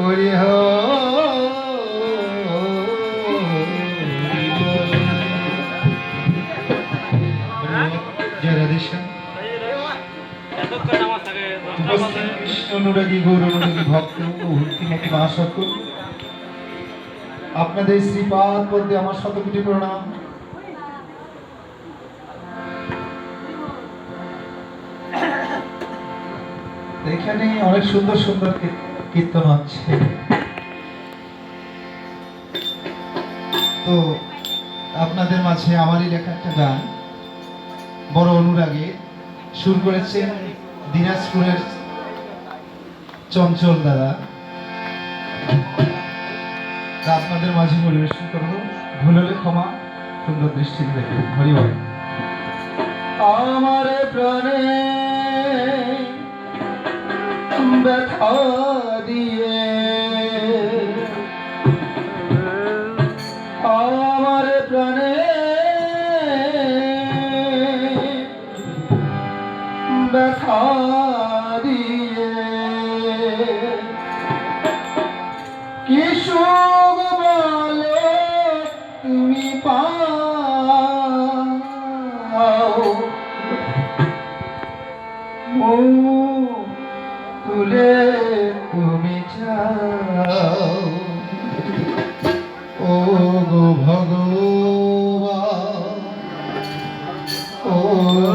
হরি হ জয় রাধেশ্যাম। অনুরাগী গৌরবী ভক্ত ও ভক্তিমতী মা সকল, আপনাদের শ্রীপাদ পদ্মে আমার শতকোটি প্রণাম। এখানে অনেক সুন্দর সুন্দর কীর্তন হচ্ছে, তো আপনাদের মাঝে আমারই লেখা একটা গান বড় অনুরাগে সুর করেছেন দিনাজপুরের চঞ্চল দাদা, তা আপনাদের মাঝে পরিবেশন করব। ভুল হলে ক্ষমা, সুন্দর দৃষ্টিতে দেখবেন। হরি বল। আমার প্রাণে ব্যথা দিয়ে আমার প্রাণে ব্যথা দিয়ে কি সুখ বলো তুমি পাও, তুলে তুমি যাও। ও গো ভগবান, ও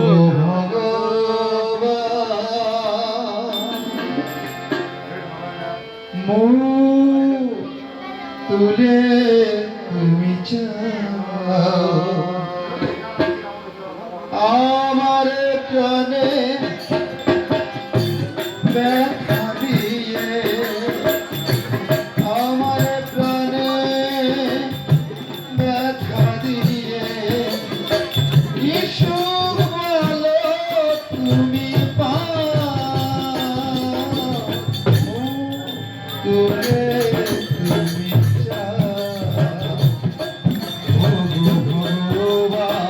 গো ভগবান, তুলে তুমি যাও। আমার প্রাণে ব্যথা দিয়ে, আমার প্রাণে ব্যথা দিয়ে কি সুখ বলো তুমি পাও, তুলে তুমি যাও। ও গো ভগবান,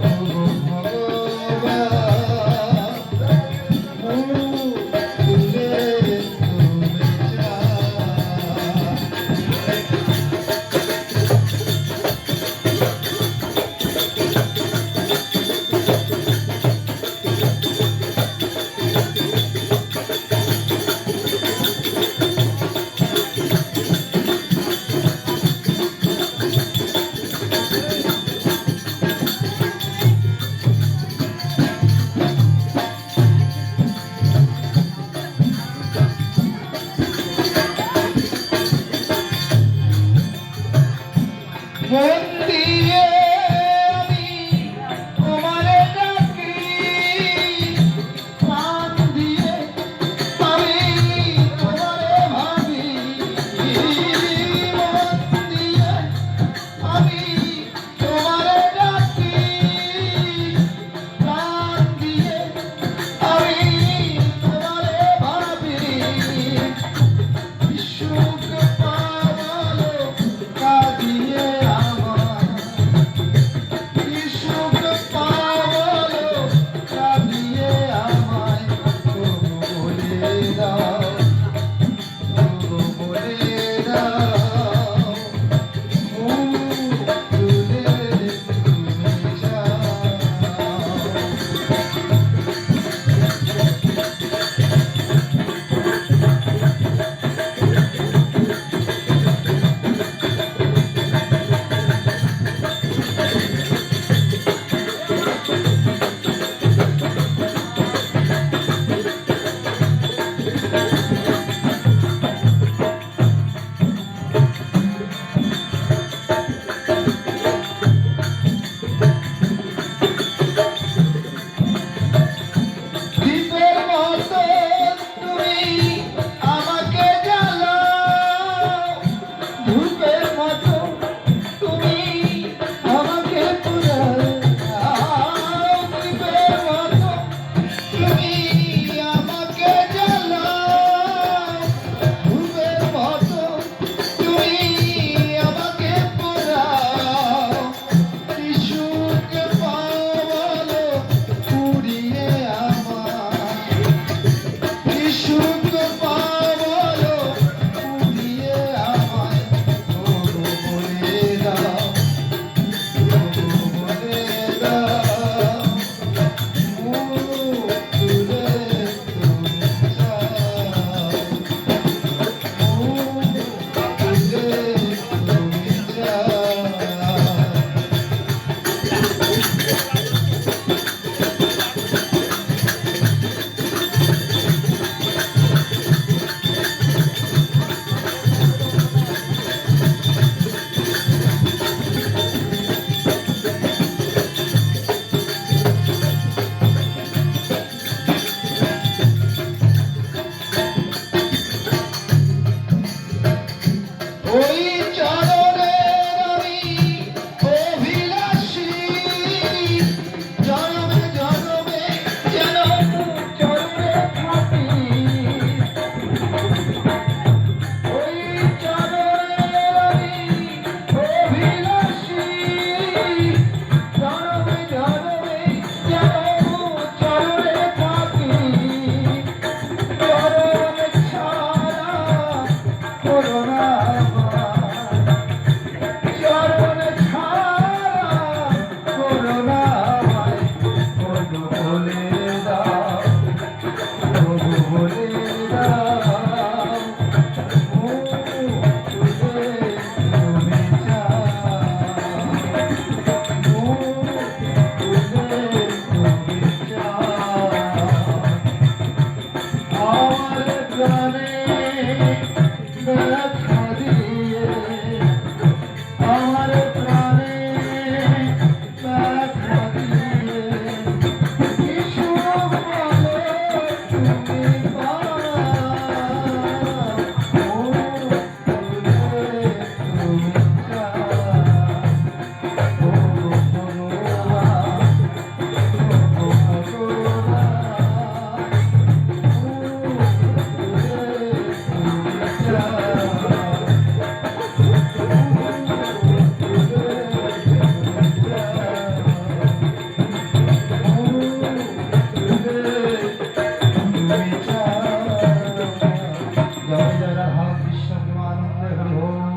ও গো ভগবান, রাধা কৃষ্ণ প্রেমানন্দে হরি ওম।